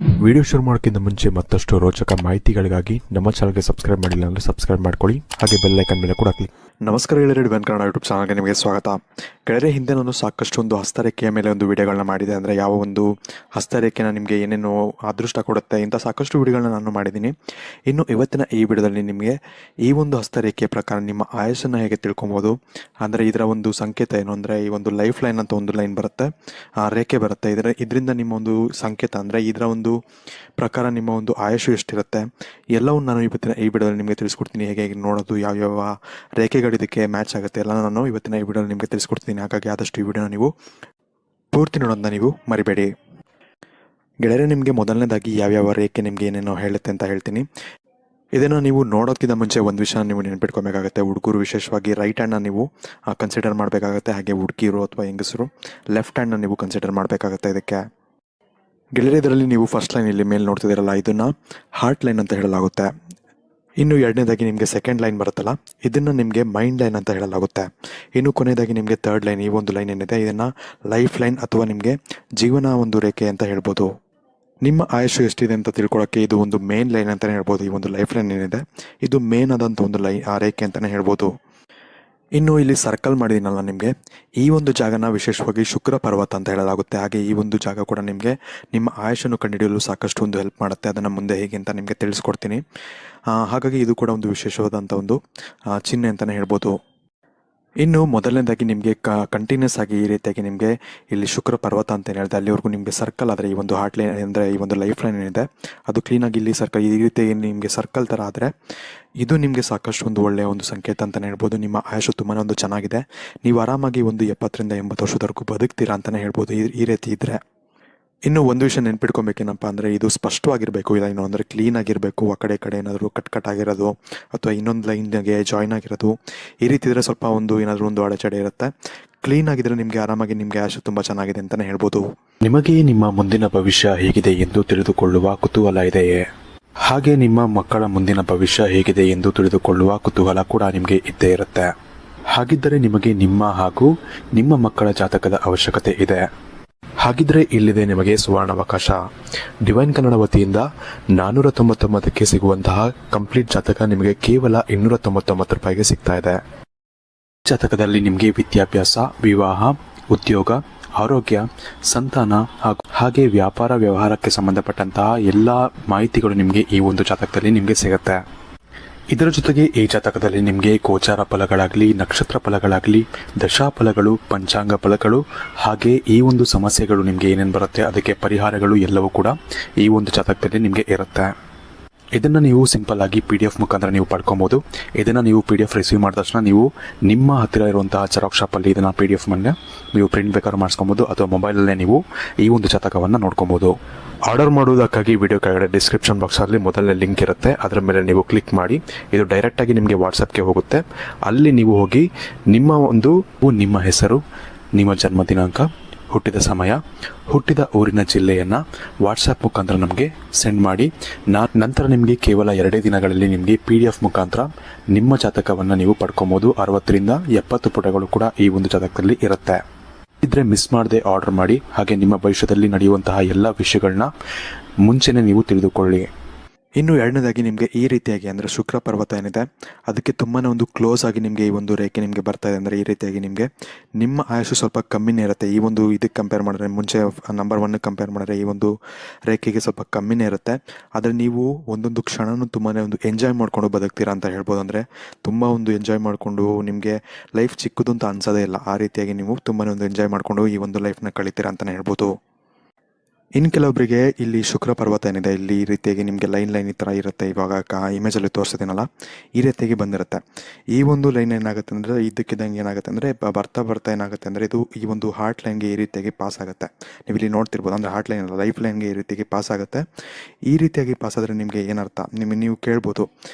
Video ಶುರು ಮಾಡೋಕ್ಕಿಂತ ಮುಂಚೆ ಮತ್ತಷ್ಟು ರೋಚಕ ಮಾಹಿತಿಗಳಿಗಾಗಿ ನಮ್ಮ ಚಾನಲ್ಗೆ ಸಬ್ಸ್ಕ್ರೈಬ್ ಮಾಡಿಲ್ಲ ಅಂದರೆ ಸಬ್ಸ್ಕ್ರೈಬ್ ಮಾಡ್ಕೊಳ್ಳಿ, ಹಾಗೆ ಬೆಲ್ ಐಕನ್ ಮೇಲೆ ಕೂಡ ಕ್ಲಿಕ್. ನಮಸ್ಕಾರ ಗೆಳೆಯರೇ, ಡಿವೈನ್ ಕನ್ನಡ ಯೂಟ್ಯೂಬ್ ಚಾನಲ್ಗೆ ನಿಮಗೆ ಸ್ವಾಗತ. ಗೆಳೆಯರೇ, ಹಿಂದೆ ನಾನು ಸಾಕಷ್ಟು ಒಂದು ಹಸ್ತರೇಖೆಯ ಮೇಲೆ ಒಂದು ವಿಡಿಯೋಗಳನ್ನ ಮಾಡಿದೆ. ಅಂದರೆ ಯಾವ ಒಂದು ಹಸ್ತರೇಖೆನ ನಿಮಗೆ ಏನೇನು ಅದೃಷ್ಟ ಕೊಡುತ್ತೆ ಇಂಥ ಸಾಕಷ್ಟು ವಿಡಿಯೋಗಳನ್ನ ನಾನು ಮಾಡಿದ್ದೀನಿ. ಇನ್ನು ಇವತ್ತಿನ ಈ ವಿಡಿಯೋದಲ್ಲಿ ನಿಮಗೆ ಈ ಒಂದು ಹಸ್ತರೇಖೆಯ ಪ್ರಕಾರ ನಿಮ್ಮ ಆಯಸ್ಸನ್ನು ಹೇಗೆ ತಿಳ್ಕೊಬೋದು, ಅಂದರೆ ಇದರ ಒಂದು ಸಂಕೇತ ಏನು ಅಂದರೆ ಈ ಒಂದು ಲೈಫ್ ಲೈನ್ ಅಂತ ಒಂದು ಲೈನ್ ಬರುತ್ತೆ, ಆ ರೇಖೆ ಬರುತ್ತೆ. ಇದರಿಂದ ನಿಮ್ಮ ಒಂದು ಸಂಕೇತ ಅಂದರೆ ಇದರ ಒಂದು ಪ್ರಕಾರ ನಿಮ್ಮ ಒಂದು ಆಯುಷು ಎಷ್ಟಿರುತ್ತೆ ಎಲ್ಲವನ್ನು ನಾನು ಇವತ್ತಿನ ಈ ವಿಡಿಯೋದಲ್ಲಿ ನಿಮಗೆ ತಿಳಿಸ್ಕೊಡ್ತೀನಿ. ಹೇಗೆ ನೋಡೋದು, ಯಾವ್ಯಾವ ರೇಖೆಗಳು ಇದಕ್ಕೆ ಮ್ಯಾಚ್ ಆಗುತ್ತೆ ಎಲ್ಲ ನಾನು ಇವತ್ತಿನ ಈ ವಿಡಿಯೋದಲ್ಲಿ ನಿಮಗೆ ತಿಳಿಸ್ಕೊಡ್ತೀನಿ. ಹಾಗಾಗಿ ಆದಷ್ಟು ಈ ವಿಡಿಯೋನ ನೀವು ಪೂರ್ತಿ ನೋಡೋದನ್ನ ನೀವು ಮರಿಬೇಡಿ. ಗೆಳೆಯರೆ, ನಿಮಗೆ ಮೊದಲನೇದಾಗಿ ಯಾವ್ಯಾವ ರೇಖೆ ನಿಮಗೆ ಏನೇನೋ ಹೇಳುತ್ತೆ ಅಂತ ಹೇಳ್ತೀನಿ. ಇದನ್ನು ನೀವು ನೋಡೋದಕ್ಕಿಂತ ಮುಂಚೆ ಒಂದು ವಿಷಯ ನೀವು ನೆನ್ಪಿಟ್ಕೊಬೇಕಾಗುತ್ತೆ. ಹುಡುಗರು ವಿಶೇಷವಾಗಿ ರೈಟ್ ಹ್ಯಾಂಡ್ನ ನೀವು ಕನ್ಸಿಡರ್ ಮಾಡಬೇಕಾಗುತ್ತೆ, ಹಾಗೆ ಹುಡುಗಿರು ಅಥವಾ ಹೆಂಗಸರು ಲೆಫ್ಟ್ ಹ್ಯಾಂಡ್ನ ನೀವು ಕನ್ಸಿಡರ್ ಮಾಡಬೇಕಾಗುತ್ತೆ. ಇದಕ್ಕೆ ಗೆಳೆಯರೆ, ಇದರಲ್ಲಿ ನೀವು ಫಸ್ಟ್ ಲೈನ್ ಇಲ್ಲಿ ಮೇಲೆ ನೋಡ್ತಿದ್ದೀರಲ್ಲ, ಇದನ್ನು ಹಾರ್ಟ್ ಲೈನ್ ಅಂತ ಹೇಳಲಾಗುತ್ತೆ. ಇನ್ನು ಎರಡನೇದಾಗಿ ನಿಮಗೆ ಸೆಕೆಂಡ್ ಲೈನ್ ಬರುತ್ತಲ್ಲ, ಇದನ್ನು ನಿಮಗೆ ಮೈಂಡ್ ಲೈನ್ ಅಂತ ಹೇಳಲಾಗುತ್ತೆ. ಇನ್ನು ಕೊನೆಯದಾಗಿ ನಿಮಗೆ ಥರ್ಡ್ ಲೈನ್, ಈ ಒಂದು ಲೈನ್ ಏನಿದೆ ಇದನ್ನು ಲೈಫ್ ಲೈನ್ ಅಥವಾ ನಿಮಗೆ ಜೀವನ ಒಂದು ರೇಖೆ ಅಂತ ಹೇಳ್ಬೋದು. ನಿಮ್ಮ ಆಯುಷು ಎಷ್ಟಿದೆ ಅಂತ ತಿಳ್ಕೊಳ್ಳೋಕ್ಕೆ ಇದು ಒಂದು ಮೇನ್ ಲೈನ್ ಅಂತಲೇ ಹೇಳ್ಬೋದು. ಈ ಒಂದು ಲೈಫ್ ಲೈನ್ ಏನಿದೆ ಇದು ಮೇನ್ ಆದಂಥ ಒಂದು ಆ ರೇಖೆ ಅಂತಲೇ ಹೇಳ್ಬೋದು. ಇನ್ನು ಇಲ್ಲಿ ಸರ್ಕಲ್ ಮಾಡಿದ್ದೀನಲ್ಲ ನಿಮಗೆ, ಈ ಒಂದು ಜಾಗನ ವಿಶೇಷವಾಗಿ ಶುಕ್ರ ಪರ್ವತ ಅಂತ ಹೇಳಲಾಗುತ್ತೆ. ಹಾಗೆ ಈ ಒಂದು ಜಾಗ ಕೂಡ ನಿಮಗೆ ನಿಮ್ಮ ಆಯುಷನ್ನು ಕಂಡುಹಿಡಿಯಲು ಸಾಕಷ್ಟು ಒಂದು ಹೆಲ್ಪ್ ಮಾಡುತ್ತೆ. ಅದನ್ನು ಮುಂದೆ ಹೇಗೆ ಅಂತ ನಿಮಗೆ ತಿಳಿಸ್ಕೊಡ್ತೀನಿ. ಹಾಗಾಗಿ ಇದು ಕೂಡ ಒಂದು ವಿಶೇಷವಾದಂಥ ಒಂದು ಚಿಹ್ನೆ ಅಂತಲೇ ಹೇಳ್ಬೋದು. ಇನ್ನು ಮೊದಲನೇದಾಗಿ ನಿಮಗೆ ಕಂಟಿನ್ಯೂಸ್ ಆಗಿ ಈ ರೀತಿಯಾಗಿ ನಿಮಗೆ ಇಲ್ಲಿ ಶುಕ್ರ ಪರ್ವತ ಅಂತ ಹೇಳಿದೆ, ಅಲ್ಲಿವರೆಗೂ ನಿಮಗೆ ಸರ್ಕಲ್ ಆದರೆ ಈ ಒಂದು ಹಾರ್ಟ್ ಲೈನ್ ಅಂದರೆ ಈ ಒಂದು ಲೈಫ್ ಲೈನ್ ಏನಿದೆ ಅದು ಕ್ಲೀನಾಗಿ ಇಲ್ಲಿ ಸರ್ಕಲ್ ಈ ರೀತಿಯಾಗಿ ನಿಮಗೆ ಸರ್ಕಲ್ ಥರ ಆದರೆ ಇದು ನಿಮಗೆ ಸಾಕಷ್ಟು ಒಂದು ಒಳ್ಳೆಯ ಒಂದು ಸಂಕೇತ ಅಂತಲೇ ಹೇಳ್ಬೋದು. ನಿಮ್ಮ ಆಯುಷು ತುಂಬಾ ಒಂದು ಚೆನ್ನಾಗಿದೆ, ನೀವು ಆರಾಮಾಗಿ ಒಂದು 70ರಿಂದ 80 ವರ್ಷದವರೆಗೂ ಬದುಕ್ತೀರಾ ಅಂತಲೇ ಹೇಳ್ಬೋದು ಈ ರೀತಿ ಇದ್ದರೆ. ಇನ್ನು ಒಂದು ವಿಷಯ ನೆನ್ಪಿಟ್ಕೊಬೇಕೇನಪ್ಪ ಅಂದರೆ ಇದು ಸ್ಪಷ್ಟವಾಗಿರಬೇಕು, ಇದೇನು ಅಂದರೆ ಕ್ಲೀನ್ ಆಗಿರಬೇಕು. ಆ ಕಡೆ ಏನಾದರೂ ಕಟ್ ಆಗಿರೋದು ಅಥವಾ ಇನ್ನೊಂದು ಲೈನ್ಗೆ ಜಾಯ್ನ್ ಆಗಿರೋದು ಈ ರೀತಿ ಇದ್ದರೆ ಸ್ವಲ್ಪ ಒಂದು ಏನಾದರೂ ಒಂದು ಅಡೆಚಡೆ ಇರುತ್ತೆ. ಕ್ಲೀನ್ ಆಗಿದ್ರೆ ನಿಮಗೆ ಆರಾಮಾಗಿ ನಿಮಗೆ ಆಯುಷು ತುಂಬ ಚೆನ್ನಾಗಿದೆ ಅಂತಲೇ ಹೇಳ್ಬೋದು. ನಿಮಗೆ ನಿಮ್ಮ ಮುಂದಿನ ಭವಿಷ್ಯ ಹೇಗಿದೆ ಎಂದು ತಿಳಿದುಕೊಳ್ಳುವ ಕುತೂಹಲ ಇದೆಯೇ? ಹಾಗೆ ನಿಮ್ಮ ಮಕ್ಕಳ ಮುಂದಿನ ಭವಿಷ್ಯ ಹೇಗಿದೆ ಎಂದು ತಿಳಿದುಕೊಳ್ಳುವ ಕುತೂಹಲ ಕೂಡ ನಿಮಗೆ ಇದ್ದೇ ಇರುತ್ತೆ. ಹಾಗಿದ್ದರೆ ನಿಮಗೆ ನಿಮ್ಮ ಹಾಗೂ ನಿಮ್ಮ ಮಕ್ಕಳ ಜಾತಕದ ಅವಶ್ಯಕತೆ ಇದೆ. ಹಾಗಿದ್ರೆ ಇಲ್ಲಿದೆ ನಿಮಗೆ ಸುವರ್ಣಾವಕಾಶ. ಡಿವೈನ್ ಕನ್ನಡ ವತಿಯಿಂದ 499ಕ್ಕೆ ಸಿಗುವಂತಹ ಕಂಪ್ಲೀಟ್ ಜಾತಕ ನಿಮಗೆ ಕೇವಲ 299 ರೂಪಾಯಿಗೆ ಸಿಗ್ತಾ ಇದೆ. ಜಾತಕದಲ್ಲಿ ನಿಮಗೆ ವಿದ್ಯಾಭ್ಯಾಸ, ವಿವಾಹ, ಉದ್ಯೋಗ, ಆರೋಗ್ಯ, ಸಂತಾನ ಹಾಗೆ ವ್ಯಾಪಾರ ವ್ಯವಹಾರಕ್ಕೆ ಸಂಬಂಧಪಟ್ಟಂತಹ ಎಲ್ಲ ಮಾಹಿತಿಗಳು ನಿಮಗೆ ಈ ಒಂದು ಜಾತಕದಲ್ಲಿ ನಿಮಗೆ ಸಿಗುತ್ತೆ. ಇದರ ಜೊತೆಗೆ ಈ ಜಾತಕದಲ್ಲಿ ನಿಮಗೆ ಗೋಚಾರ ಫಲಗಳಾಗಲಿ, ನಕ್ಷತ್ರ ಫಲಗಳಾಗಲಿ, ದಶಾಫಲಗಳು, ಪಂಚಾಂಗ ಫಲಗಳು ಹಾಗೆ ಈ ಒಂದು ಸಮಸ್ಯೆಗಳು ನಿಮಗೆ ಏನೇನು ಬರುತ್ತೆ ಅದಕ್ಕೆ ಪರಿಹಾರಗಳು ಎಲ್ಲವೂ ಕೂಡ ಈ ಒಂದು ಜಾತಕದಲ್ಲಿ ನಿಮಗೆ ಇರುತ್ತೆ. ಇದನ್ನು ನೀವು ಸಿಂಪಲ್ ಆಗಿ PDF ಮುಖಾಂತರ ನೀವು ಪಡ್ಕೊಬೋದು. ಇದನ್ನು ನೀವು PDF ರಿಸೀವ್ ಮಾಡಿದ ತಕ್ಷಣ ನೀವು ನಿಮ್ಮ ಹತ್ತಿರ ಇರುವಂತಹ ಜೆರಾಕ್ಸ್ ಶಾಪಲ್ಲಿ ಇದನ್ನು PDF ಮೇಲೆ ನೀವು ಪ್ರಿಂಟ್ ಬೇಕಾದ್ರೂ ಮಾಡಿಸ್ಕೊಬೋದು ಅಥವಾ ಮೊಬೈಲಲ್ಲೇ ನೀವು ಈ ಒಂದು ಜಾತಕವನ್ನು ನೋಡ್ಕೊಬೋದು. ಆರ್ಡರ್ ಮಾಡುವುದಕ್ಕಾಗಿ ವಿಡಿಯೋ ಕೆಳಗಡೆ ಡಿಸ್ಕ್ರಿಪ್ಷನ್ ಬಾಕ್ಸಲ್ಲಿ ಮೊದಲನೇ ಲಿಂಕ್ ಇರುತ್ತೆ, ಅದರ ಮೇಲೆ ನೀವು ಕ್ಲಿಕ್ ಮಾಡಿ ಇದು ಡೈರೆಕ್ಟಾಗಿ ನಿಮಗೆ ವಾಟ್ಸಪ್ಗೆ ಹೋಗುತ್ತೆ. ಅಲ್ಲಿ ನೀವು ಹೋಗಿ ನಿಮ್ಮ ಹೆಸರು, ನಿಮ್ಮ ಜನ್ಮ ದಿನಾಂಕ, ಹುಟ್ಟಿದ ಸಮಯ, ಹುಟ್ಟಿದ ಊರಿನ ಜಿಲ್ಲೆಯನ್ನು ವಾಟ್ಸಪ್ ಮುಖಾಂತರ ನಮಗೆ ಸೆಂಡ್ ಮಾಡಿ ನಂತರ ನಿಮಗೆ ಕೇವಲ 2 ದಿನಗಳಲ್ಲಿ ನಿಮಗೆ PDF ಮುಖಾಂತರ ನಿಮ್ಮ ಜಾತಕವನ್ನು ನೀವು ಪಡ್ಕೊಬೋದು. 60ರಿಂದ 70 ಪುಟಗಳು ಕೂಡ ಈ ಒಂದು ಜಾತಕದಲ್ಲಿ ಇರುತ್ತೆ. ಇದ್ರೆ ಮಿಸ್ ಮಾಡದೆ ಆರ್ಡರ್ ಮಾಡಿ, ಹಾಗೆ ನಿಮ್ಮ ಭವಿಷ್ಯದಲ್ಲಿ ನಡೆಯುವಂತಹ ಎಲ್ಲ ವಿಷಯಗಳನ್ನ ಮುಂಚೆನೇ ನೀವು ತಿಳಿದುಕೊಳ್ಳಿ. ಇನ್ನು ಎರಡನೇದಾಗಿ ನಿಮಗೆ ಈ ರೀತಿಯಾಗಿ ಅಂದರೆ ಶುಕ್ರ ಪರ್ವತ ಏನಿದೆ ಅದಕ್ಕೆ ತುಂಬಾ ಒಂದು ಕ್ಲೋಸ್ ಆಗಿ ನಿಮಗೆ ಈ ಒಂದು ರೇಖೆ ನಿಮಗೆ ಬರ್ತಾ ಇದೆ. ಅಂದರೆ ಈ ರೀತಿಯಾಗಿ ನಿಮಗೆ ನಿಮ್ಮ ಆಯುಷು ಸ್ವಲ್ಪ ಕಮ್ಮಿನೇ ಇರುತ್ತೆ. ಈ ಒಂದು ಇದಕ್ಕೆ ಕಂಪೇರ್ ಮಾಡಿದ್ರೆ, ಮುಂಚೆ ನಂಬರ್ 1 ಕಂಪೇರ್ ಮಾಡಿದ್ರೆ ಈ ಒಂದು ರೇಖೆಗೆ ಸ್ವಲ್ಪ ಕಮ್ಮಿನೇ ಇರುತ್ತೆ. ಆದರೆ ನೀವು ಒಂದೊಂದು ಕ್ಷಣನೂ ತುಂಬಾ ಒಂದು ಎಂಜಾಯ್ ಮಾಡಿಕೊಂಡು ಬದುಕ್ತೀರಾ ಅಂತ ಹೇಳ್ಬೋದು. ಅಂದರೆ ತುಂಬ ಒಂದು ಎಂಜಾಯ್ ಮಾಡಿಕೊಂಡು ನಿಮಗೆ ಲೈಫ್ ಚಿಕ್ಕದು ಅಂತ ಅನ್ಸೋದೇ ಇಲ್ಲ. ಆ ರೀತಿಯಾಗಿ ನೀವು ತುಂಬಾ ಒಂದು ಎಂಜಾಯ್ ಮಾಡಿಕೊಂಡು ಈ ಒಂದು ಲೈಫ್ನ ಕಳಿತೀರಾ ಅಂತಲೇ ಹೇಳ್ಬೋದು. ಇನ್ನು ಕೆಲವೊಬ್ಬರಿಗೆ ಇಲ್ಲಿ ಶುಕ್ರ ಪರ್ವತ ಏನಿದೆ ಇಲ್ಲಿ ಈ ರೀತಿಯಾಗಿ ನಿಮಗೆ ಲೈನ್ ಈ ಥರ ಇರುತ್ತೆ. ಇವಾಗ ಇಮೇಜಲ್ಲಿ ತೋರಿಸ್ತೀನಲ್ಲ ಈ ರೀತಿಯಾಗಿ ಬಂದಿರುತ್ತೆ. ಈ ಒಂದು ಲೈನ್ ಏನಾಗುತ್ತೆ ಅಂದರೆ ಇದಕ್ಕಿದ್ದಂಗೆ ಏನಾಗುತ್ತೆ ಅಂದರೆ ಬರ್ತಾ ಏನಾಗುತ್ತೆ ಅಂದರೆ ಇದು ಈ ಒಂದು ಹಾರ್ಟ್ ಲೈನ್ಗೆ ಈ ರೀತಿಯಾಗಿ ಪಾಸ್ ಆಗುತ್ತೆ. ನೀವು ಇಲ್ಲಿ ನೋಡ್ತಿರ್ಬೋದು, ಅಂದರೆ ಹಾರ್ಟ್ ಲೈನ್ ಅಲ್ಲ, ಲೈಫ್ ಲೈನ್ಗೆ ಈ ರೀತಿಯಾಗಿ ಪಾಸ್ ಆಗುತ್ತೆ. ಈ ರೀತಿಯಾಗಿ ಪಾಸ್ ಆದರೆ ನಿಮಗೆ ಏನರ್ಥ ನೀವು ಕೇಳ್ಬೋದು,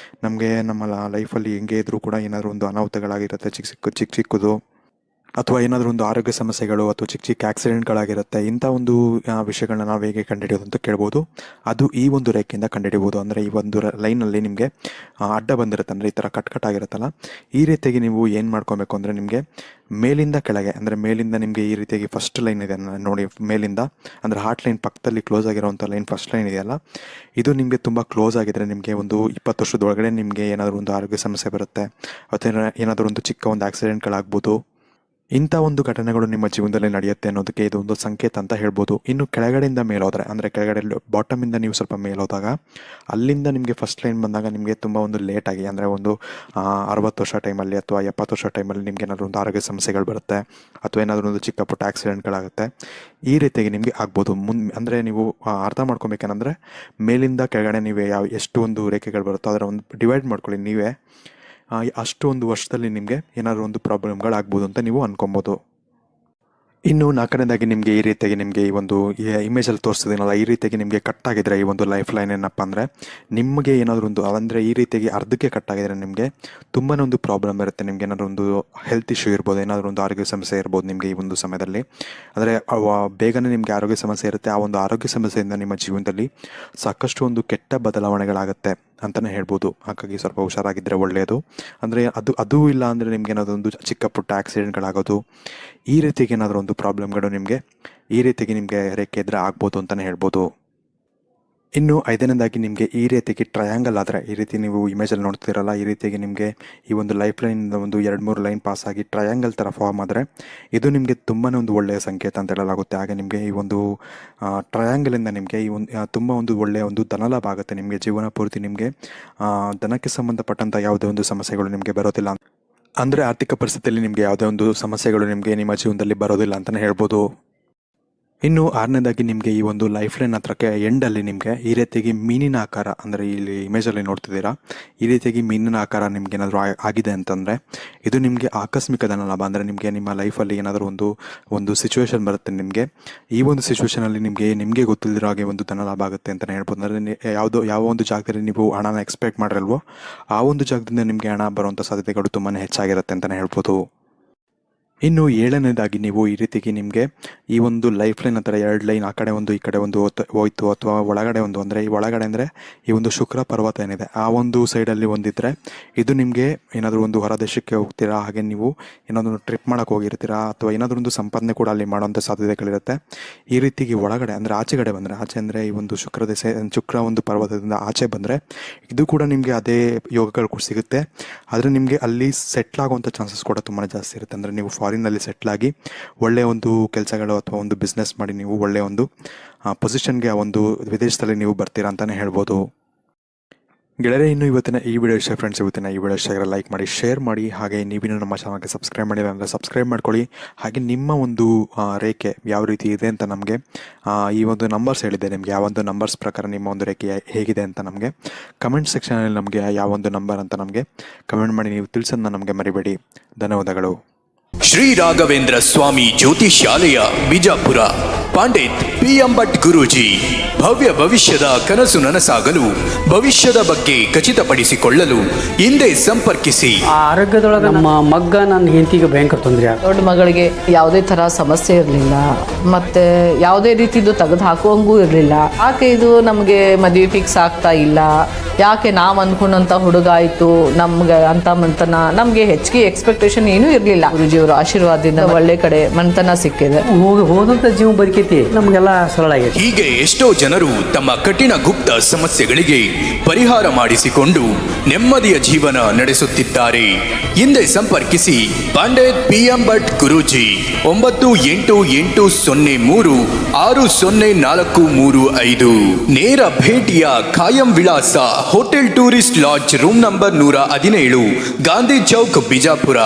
ನಮಗೆ ನಮ್ಮ ಲೈಫಲ್ಲಿ ಹೆಂಗೆ ಇದ್ರೂ ಕೂಡ ಏನಾದರೂ ಒಂದು ಅನಾಹುತಗಳಾಗಿರುತ್ತೆ ಚಿಕ್ಕದು. ಅಥವಾ ಏನಾದರೂ ಒಂದು ಆರೋಗ್ಯ ಸಮಸ್ಯೆಗಳು ಅಥವಾ ಚಿಕ್ಕ ಚಿಕ್ಕ ಆಕ್ಸಿಡೆಂಟ್ಗಳಾಗಿರುತ್ತೆ. ಇಂಥ ಒಂದು ವಿಷಯಗಳನ್ನ ನಾವು ಹೇಗೆ ಕಂಡುಹಿಡಿಯೋದು ಅಂತ ಕೇಳ್ಬೋದು. ಅದು ಈ ಒಂದು ರೇಖೆಯಿಂದ ಕಂಡುಹಿಡಿಬೋದು. ಅಂದರೆ ಈ ಒಂದು ಲೈನಲ್ಲಿ ನಿಮಗೆ ಅಡ್ಡ ಬಂದಿರುತ್ತೆ, ಅಂದರೆ ಈ ಥರ ಕಟ್ಟಾಗಿರುತ್ತಲ್ಲ, ಈ ರೀತಿಯಾಗಿ ನೀವು ಏನು ಮಾಡ್ಕೊಬೇಕು ಅಂದರೆ ನಿಮಗೆ ಮೇಲಿಂದ ಕೆಳಗೆ, ಅಂದರೆ ಮೇಲಿಂದ ನಿಮಗೆ ಈ ರೀತಿಯಾಗಿ ಫಸ್ಟ್ ಲೈನ್ ಇದೆ ನೋಡಿ, ಮೇಲಿಂದ ಅಂದರೆ ಹಾರ್ಟ್ ಲೈನ್ ಪಕ್ಕದಲ್ಲಿ ಕ್ಲೋಸ್ ಆಗಿರೋವಂಥ ಲೈನ್ ಫಸ್ಟ್ ಲೈನ್ ಇದೆಯಲ್ಲ, ಇದು ನಿಮಗೆ ತುಂಬ ಕ್ಲೋಸ್ ಆಗಿದ್ದರೆ ನಿಮಗೆ ಒಂದು 20 ವರ್ಷದೊಳಗಡೆ ನಿಮಗೆ ಏನಾದರೂ ಒಂದು ಆರೋಗ್ಯ ಸಮಸ್ಯೆ ಬರುತ್ತೆ, ಅಥವಾ ಏನಾದರೂ ಒಂದು ಚಿಕ್ಕ ಒಂದು ಆಕ್ಸಿಡೆಂಟ್ಗಳಾಗ್ಬೋದು. ಇಂಥ ಒಂದು ಘಟನೆಗಳು ನಿಮ್ಮ ಜೀವನದಲ್ಲಿ ನಡೆಯುತ್ತೆ ಅನ್ನೋದಕ್ಕೆ ಇದು ಒಂದು ಸಂಕೇತ ಅಂತ ಹೇಳ್ಬೋದು. ಇನ್ನು ಕೆಳಗಡೆಯಿಂದ ಮೇಲೋದ್ರೆ, ಅಂದರೆ ಕೆಳಗಡೆ ಬಾಟಮಿಂದ ನೀವು ಸ್ವಲ್ಪ ಮೇಲೋದಾಗ, ಅಲ್ಲಿಂದ ನಿಮಗೆ ಫಸ್ಟ್ ಲೈನ್ ಬಂದಾಗ ನಿಮಗೆ ತುಂಬ ಒಂದು ಲೇಟಾಗಿ, ಅಂದರೆ ಒಂದು 60 ವರ್ಷ ಟೈಮಲ್ಲಿ ಅಥವಾ 70 ವರ್ಷ ಟೈಮಲ್ಲಿ ನಿಮ್ಗೆ ಏನಾದರೂ ಒಂದು ಆರೋಗ್ಯ ಸಮಸ್ಯೆಗಳು ಬರುತ್ತೆ, ಅಥವಾ ಏನಾದರೂ ಒಂದು ಚಿಕ್ಕ ಪುಟ್ಟ ಆಕ್ಸಿಡೆಂಟ್ಗಳಾಗುತ್ತೆ. ಈ ರೀತಿಯಾಗಿ ನಿಮಗೆ ಆಗ್ಬೋದು. ಅಂದರೆ ನೀವು ಅರ್ಥ ಮಾಡ್ಕೊಬೇಕೇನಂದರೆ ಮೇಲಿಂದ ಕೆಳಗಡೆ ನೀವು ಎಷ್ಟು ಒಂದು ರೇಖೆಗಳು ಬರುತ್ತೋ ಅದರ ಒಂದು ಡಿವೈಡ್ ಮಾಡ್ಕೊಳ್ಳಿ ನೀವೇ. ಅಷ್ಟು ಒಂದು ವರ್ಷದಲ್ಲಿ ನಿಮಗೆ ಏನಾದರೂ ಒಂದು ಪ್ರಾಬ್ಲಮ್ಗಳಾಗ್ಬೋದು ಅಂತ ನೀವು ಅನ್ಕೊಬೋದು. ಇನ್ನು 4ನೇದಾಗಿ ನಿಮಗೆ ಈ ರೀತಿಯಾಗಿ ನಿಮಗೆ ಈ ಒಂದು ಇಮೇಜಲ್ಲಿ ತೋರಿಸ್ತಿದ್ದೀನಲ್ಲ, ಈ ರೀತಿಯಾಗಿ ನಿಮಗೆ ಕಟ್ಟಾಗಿದ್ರೆ ಈ ಒಂದು ಲೈಫ್ ಲೈನ್ ಏನಪ್ಪ ಅಂದರೆ ನಿಮಗೆ ಏನಾದರೂ ಒಂದು, ಅಂದರೆ ಈ ರೀತಿಯಾಗಿ ಅರ್ಧಕ್ಕೆ ಕಟ್ಟಾಗಿದ್ರೆ ನಿಮಗೆ ತುಂಬಾ ಒಂದು ಪ್ರಾಬ್ಲಮ್ ಇರುತ್ತೆ. ನಿಮ್ಗೆ ಏನಾದರೂ ಒಂದು ಹೆಲ್ತ್ ಇಶ್ಯೂ ಇರ್ಬೋದು, ಏನಾದರೂ ಒಂದು ಆರೋಗ್ಯ ಸಮಸ್ಯೆ ಇರ್ಬೋದು ನಿಮಗೆ ಈ ಒಂದು ಸಮಯದಲ್ಲಿ. ಅಂದರೆ ಬೇಗನೆ ನಿಮಗೆ ಆರೋಗ್ಯ ಸಮಸ್ಯೆ ಇರುತ್ತೆ. ಆ ಒಂದು ಆರೋಗ್ಯ ಸಮಸ್ಯೆಯಿಂದ ನಿಮ್ಮ ಜೀವನದಲ್ಲಿ ಸಾಕಷ್ಟು ಒಂದು ಕೆಟ್ಟ ಬದಲಾವಣೆಗಳಾಗುತ್ತೆ ಅಂತಲೇ ಹೇಳ್ಬೋದು. ಹಾಗಾಗಿ ಸ್ವಲ್ಪ ಹುಷಾರಾಗಿದ್ದರೆ ಒಳ್ಳೆಯದು. ಅಂದರೆ ಅದು ಇಲ್ಲ ಅಂದರೆ ನಿಮ್ಗೆ ಏನಾದರೂ ಒಂದು ಚಿಕ್ಕ ಪುಟ್ಟ ಆಕ್ಸಿಡೆಂಟ್ಗಳಾಗೋದು, ಈ ರೀತಿಗೆ ಏನಾದರೂ ಒಂದು ಪ್ರಾಬ್ಲಮ್ಗಳು ನಿಮಗೆ ಈ ರೀತಿಗೆ ನಿಮಗೆ ರೇಖೆ ಇದ್ದರೆ ಆಗ್ಬೋದು ಅಂತಲೇ ಹೇಳ್ಬೋದು. ಇನ್ನು 5ನೇದಾಗಿ ನಿಮಗೆ ಈ ರೀತಿಯಾಗಿ ಟ್ರಯಾಂಗಲ್ ಆದರೆ, ಈ ರೀತಿ ನೀವು ಇಮೇಜಲ್ಲಿ ನೋಡ್ತಿರಲ್ಲ, ಈ ರೀತಿಯಾಗಿ ನಿಮಗೆ ಈ ಒಂದು ಲೈಫ್ ಲೈನಿಂದ ಒಂದು 2-3 ಲೈನ್ ಪಾಸ್ ಆಗಿ ಟ್ರಯಾಂಗಲ್ ಥರ ಫಾರ್ಮ್ ಆದರೆ ಇದು ನಿಮಗೆ ತುಂಬಾ ಒಂದು ಒಳ್ಳೆಯ ಸಂಕೇತ ಅಂತ ಹೇಳಲಾಗುತ್ತೆ. ಹಾಗೆ ನಿಮಗೆ ಈ ಒಂದು ಟ್ರಯಾಂಗಲಿಂದ ನಿಮಗೆ ಈ ಒಂದು ತುಂಬ ಒಂದು ಒಳ್ಳೆಯ ಒಂದು ಧನಲಾಭ ಆಗುತ್ತೆ. ನಿಮಗೆ ಜೀವನ ಪೂರ್ತಿ ನಿಮಗೆ ಧನಕ್ಕೆ ಸಂಬಂಧಪಟ್ಟಂಥ ಯಾವುದೇ ಒಂದು ಸಮಸ್ಯೆಗಳು ನಿಮಗೆ ಬರೋದಿಲ್ಲ. ಅಂದರೆ ಆರ್ಥಿಕ ಪರಿಸ್ಥಿತಿಯಲ್ಲಿ ನಿಮಗೆ ಯಾವುದೇ ಒಂದು ಸಮಸ್ಯೆಗಳು ನಿಮಗೆ ನಿಮ್ಮ ಜೀವನದಲ್ಲಿ ಬರೋದಿಲ್ಲ ಅಂತಲೇ ಹೇಳ್ಬೋದು. ಇನ್ನು 6ನೇದಾಗಿ ನಿಮಗೆ ಈ ಒಂದು ಲೈಫ್ ಲೈನ್ ಹತ್ರಕ್ಕೆ ಎಂಡಲ್ಲಿ ನಿಮಗೆ ಈ ರೀತಿಯಾಗಿ ಮೀನಿನ ಆಕಾರ, ಅಂದರೆ ಇಲ್ಲಿ ಇಮೇಜಲ್ಲಿ ನೋಡ್ತಿದ್ದೀರಾ, ಈ ರೀತಿಯಾಗಿ ಮೀನಿನ ಆಕಾರ ನಿಮ್ಗೆ ಏನಾದರೂ ಆಗಿದೆ ಅಂತಂದರೆ ಇದು ನಿಮಗೆ ಆಕಸ್ಮಿಕ ಧನಲಾಭ. ಅಂದರೆ ನಿಮಗೆ ನಿಮ್ಮ ಲೈಫಲ್ಲಿ ಏನಾದರೂ ಒಂದು ಸಿಚುವೇಶನ್ ಬರುತ್ತೆ ನಿಮಗೆ, ಈ ಒಂದು ಸಿಚುವೇಶನಲ್ಲಿ ನಿಮಗೆ ಗೊತ್ತಿಲ್ಲದಿರೋ ಹಾಗೆ ಒಂದು ಧನಲಾಭ ಆಗುತ್ತೆ ಅಂತಲೇ ಹೇಳ್ಬೋದು. ಅಂದರೆ ಯಾವ ಒಂದು ಜಾಗದಲ್ಲಿ ನೀವು ಹಣನ ಎಕ್ಸ್ಪೆಕ್ಟ್ ಮಾಡಿರಲ್ವೋ ಆ ಒಂದು ಜಾಗದಿಂದ ನಿಮಗೆ ಹಣ ಬರುವಂಥ ಸಾಧ್ಯತೆಗಳು ತುಂಬಾ ಹೆಚ್ಚಾಗಿರುತ್ತೆ ಅಂತಲೇ ಹೇಳ್ಬೋದು. ಇನ್ನು 7ನೇದಾಗಿ ನೀವು ಈ ರೀತಿಗೆ ನಿಮಗೆ ಈ ಒಂದು ಲೈಫ್ ಲೈನ್ ಹತ್ರ 2 ಲೈನ್ ಆ ಕಡೆ ಒಂದು ಈ ಕಡೆ ಒಂದು ಹೋಯ್ತು, ಅಥವಾ ಒಳಗಡೆ ಒಂದು, ಅಂದರೆ ಈ ಒಳಗಡೆ ಅಂದರೆ ಈ ಒಂದು ಶುಕ್ರ ಪರ್ವತ ಏನಿದೆ ಆ ಒಂದು ಸೈಡಲ್ಲಿ ಒಂದಿದ್ದರೆ ಇದು ನಿಮಗೆ ಏನಾದರೂ ಒಂದು ಹೊರ ದೇಶಕ್ಕೆ ಹೋಗ್ತೀರಾ, ಹಾಗೆ ನೀವು ಏನಾದರೂ ಟ್ರಿಪ್ ಮಾಡೋಕ್ಕೆ ಹೋಗಿರ್ತೀರಾ, ಅಥವಾ ಏನಾದರೂ ಒಂದು ಸಂಪಾದನೆ ಕೂಡ ಅಲ್ಲಿ ಮಾಡೋಂಥ ಸಾಧ್ಯತೆಗಳಿರುತ್ತೆ. ಈ ರೀತಿಗೆ ಒಳಗಡೆ ಅಂದರೆ ಆಚೆಗಡೆ ಬಂದರೆ, ಆಚೆ ಅಂದರೆ ಈ ಒಂದು ಶುಕ್ರ ಒಂದು ಪರ್ವತದಿಂದ ಆಚೆ ಬಂದರೆ ಇದು ಕೂಡ ನಿಮಗೆ ಅದೇ ಯೋಗಗಳು ಕೂಡ ಸಿಗುತ್ತೆ. ಆದರೆ ನಿಮಗೆ ಅಲ್ಲಿ ಸೆಟ್ಲ್ ಆಗುವಂಥ ಚಾನ್ಸಸ್ ಕೂಡ ತುಂಬಾ ಜಾಸ್ತಿ ಇರುತ್ತೆ. ಅಂದರೆ ನೀವು ಫಾರಿನಲ್ಲಿ ಸೆಟ್ಲಾಗಿ ಒಳ್ಳೆಯ ಒಂದು ಕೆಲಸಗಳು ಅಥವಾ ಒಂದು ಬಿಸ್ನೆಸ್ ಮಾಡಿ ನೀವು ಒಳ್ಳೆಯ ಒಂದು ಪೊಸಿಷನ್ಗೆ ಆ ಒಂದು ವಿದೇಶದಲ್ಲಿ ನೀವು ಬರ್ತೀರಾ ಅಂತಲೇ ಹೇಳ್ಬೋದು. ಗೆಳೆಯರೆ, ಇನ್ನು ಇವತ್ತಿನ ಈ ವಿಡಿಯೋ ಇಷ್ಟ ಫ್ರೆಂಡ್ಸ್, ಇವತ್ತಿನ ಈ ವಿಡಿಯೋ ಇಷ್ಟ ಲೈಕ್ ಮಾಡಿ, ಶೇರ್ ಮಾಡಿ, ಹಾಗೆ ನೀವಿನ್ನೂ ನಮ್ಮ ಚಾನಲ್ಗೆ ಸಬ್ಸ್ಕ್ರೈಬ್ ಮಾಡಿಲ್ಲ ಅಂದರೆ ಸಬ್ಸ್ಕ್ರೈಬ್ ಮಾಡ್ಕೊಳ್ಳಿ. ಹಾಗೆ ನಿಮ್ಮ ಒಂದು ರೇಖೆ ಯಾವ ರೀತಿ ಇದೆ ಅಂತ ನಮಗೆ ಈ ಒಂದು ನಂಬರ್ಸ್ ಹೇಳಿದೆ, ನಿಮಗೆ ಯಾವ ಒಂದು ನಂಬರ್ಸ್ ಪ್ರಕಾರ ನಿಮ್ಮ ಒಂದು ರೇಖೆ ಹೇಗಿದೆ ಅಂತ ನಮಗೆ ಕಮೆಂಟ್ ಸೆಕ್ಷನಲ್ಲಿ ನಮಗೆ ಯಾವ ಒಂದು ನಂಬರ್ ಅಂತ ನಮಗೆ ಕಮೆಂಟ್ ಮಾಡಿ ನೀವು ತಿಳಿಸೋದನ್ನ ನಮಗೆ ಮರಿಬೇಡಿ. ಧನ್ಯವಾದಗಳು. ಶ್ರೀ ರಾಘವೇಂದ್ರ ಸ್ವಾಮಿ ಜ್ಯೋತಿಷ್ಯಾಲಯ, ಬಿಜಾಪುರ. ಪಂಡಿತ್ PM ಭಟ್ ಗುರೂಜಿ. ಭವ್ಯ ಭವಿಷ್ಯದ ಕನಸು ನನಸಾಗಲು, ಭವಿಷ್ಯದ ಬಗ್ಗೆ ಖಚಿತಪಡಿಸಿಕೊಳ್ಳಲು ಹಿಂದೆ ಸಂಪರ್ಕಿಸಿ. ಆರೋಗ್ಯದೊಳಗೆ ನಮ್ಮ ಮಗ್ಗ ನನ್ನ ಹೆಂಡತಿಗೆ ಭಯಂಕರ ತೊಂದರೆ. ದೊಡ್ಡ ಮಗಳಿಗೆ ಯಾವುದೇ ಥರ ಸಮಸ್ಯೆ ಇರಲಿಲ್ಲ, ಮತ್ತೆ ಯಾವುದೇ ರೀತಿದು ತೆಗೆದು ಹಾಕುವಂಗೂ ಇರಲಿಲ್ಲ. ಯಾಕೆ ಇದು ನಮಗೆ ಮದುವೆ ಫಿಕ್ಸ್ ಆಗ್ತಾ ಇಲ್ಲ, ಯಾಕೆ ನಾವು ಅಂದ್ಕೊಂಡಂಥ ಹುಡುಗ ಆಯಿತು ನಮ್ಗೆ ಅಂತ ಮಂತನ, ನಮಗೆ ಹೆಚ್ಚಿಗೆ ಎಕ್ಸ್ಪೆಕ್ಟೇಷನ್ ಏನೂ ಇರಲಿಲ್ಲ. ಗುರುಜಿಯವರ ಆಶೀರ್ವಾದದಿಂದ ಒಳ್ಳೆ ಕಡೆ ಮಂತನ ಸಿಕ್ಕಿದೆ. ಹೋದಂಥ ಜೀವ ಬದುಕೈತಿ ನಮಗೆಲ್ಲ ಸರಳ ಆಗೈತಿ. ಹೀಗೆ ಎಷ್ಟೋ ಜನರು ತಮ್ಮ ಕಠಿಣ ಗುಪ್ತ ಸಮಸ್ಯೆಗಳಿಗೆ ಪರಿಹಾರ ಮಾಡಿಸಿಕೊಂಡು ನೆಮ್ಮದಿಯ ಜೀವನ ನಡೆಸುತ್ತಿದ್ದಾರೆ. ಹಿಂದೆ ಸಂಪರ್ಕಿಸಿ ಪಂಡಿತ್ PM ಭಟ್ ಗುರೂಜಿ. 9880360435. ನೇರ ಭೇಟಿಯ ಖಾಯಂ ವಿಳಾಸ hotel tourist lodge room number 117, Gandhi Chowk, Bijapur.